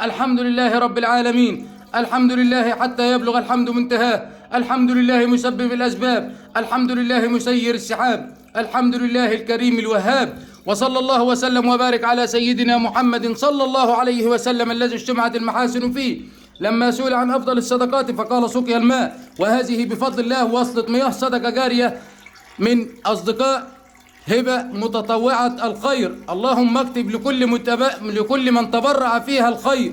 الحمد لله رب العالمين. الحمد لله حتى يبلغ الحمد منتهاه. الحمد لله مسبب الأسباب. الحمد لله مسير السحاب. الحمد لله الكريم الوهاب. وصلى الله وسلم وبارك على سيدنا محمد صلى الله عليه وسلم الذي اجتمعت المحاسن فيه. لما سئل عن أفضل الصدقات فقال سقي الماء، وهذه بفضل الله وصلة مياه صدقة جارية من أصدقاء هبة متطوعة الخير. اللهم اكتب لكل من تبرع فيها الخير،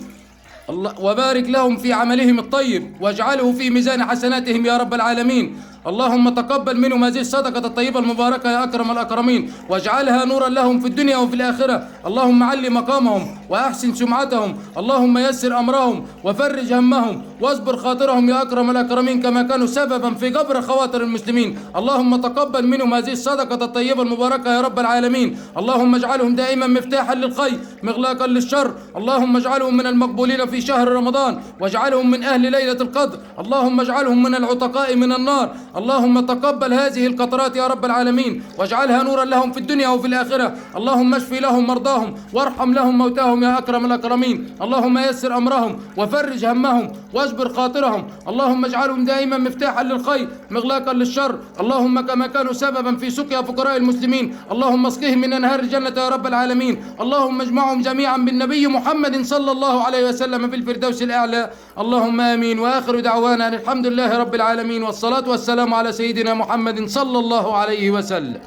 وبارك لهم في عملهم الطيب واجعله في ميزان حسناتهم يا رب العالمين. اللهم تقبل منهم هذه الصدقة الطيبة المباركة يا أكرم الأكرمين، واجعلها نورا لهم في الدنيا وفي الآخرة. اللهم علي مقامهم وأحسن سمعتهم. اللهم يسر أمرهم وفرج همهم واصبر خاطرهم يا أكرم الأكرمين، كما كانوا سببا في جبر خواطر المسلمين. اللهم تقبل منهم هذه الصدقة الطيبة المباركة يا رب العالمين. اللهم اجعلهم دائما مفتاحا للخير مغلاقا للشر. اللهم اجعلهم من المقبولين في شهر رمضان، واجعلهم من أهل ليلة القدر. اللهم اجعلهم من العتقاء من النار. اللهم تقبل هذه القطرات يا رب العالمين، واجعلها نورا لهم في الدنيا وفي الآخرة. اللهم اشفي لهم مرضاهم وارحم لهم موتاهم يا أكرم الأكرمين. اللهم يسر أمرهم وفرج همهم واجبر خاطرهم. اللهم اجعلهم دائما مفتاحا للخير مغلاقا للشر. اللهم كما كانوا سببا في سقيا فقراء المسلمين، اللهم اسقهم من أنهار الجنة يا رب العالمين. اللهم اجمعهم جميعا بالنبي محمد صلى الله عليه وسلم في الفردوس الأعلى. اللهم آمين. وآخر دعوانا الحمد لله رب العالمين، والصلاة والسلام على سيدنا محمد صلى الله عليه وسلم.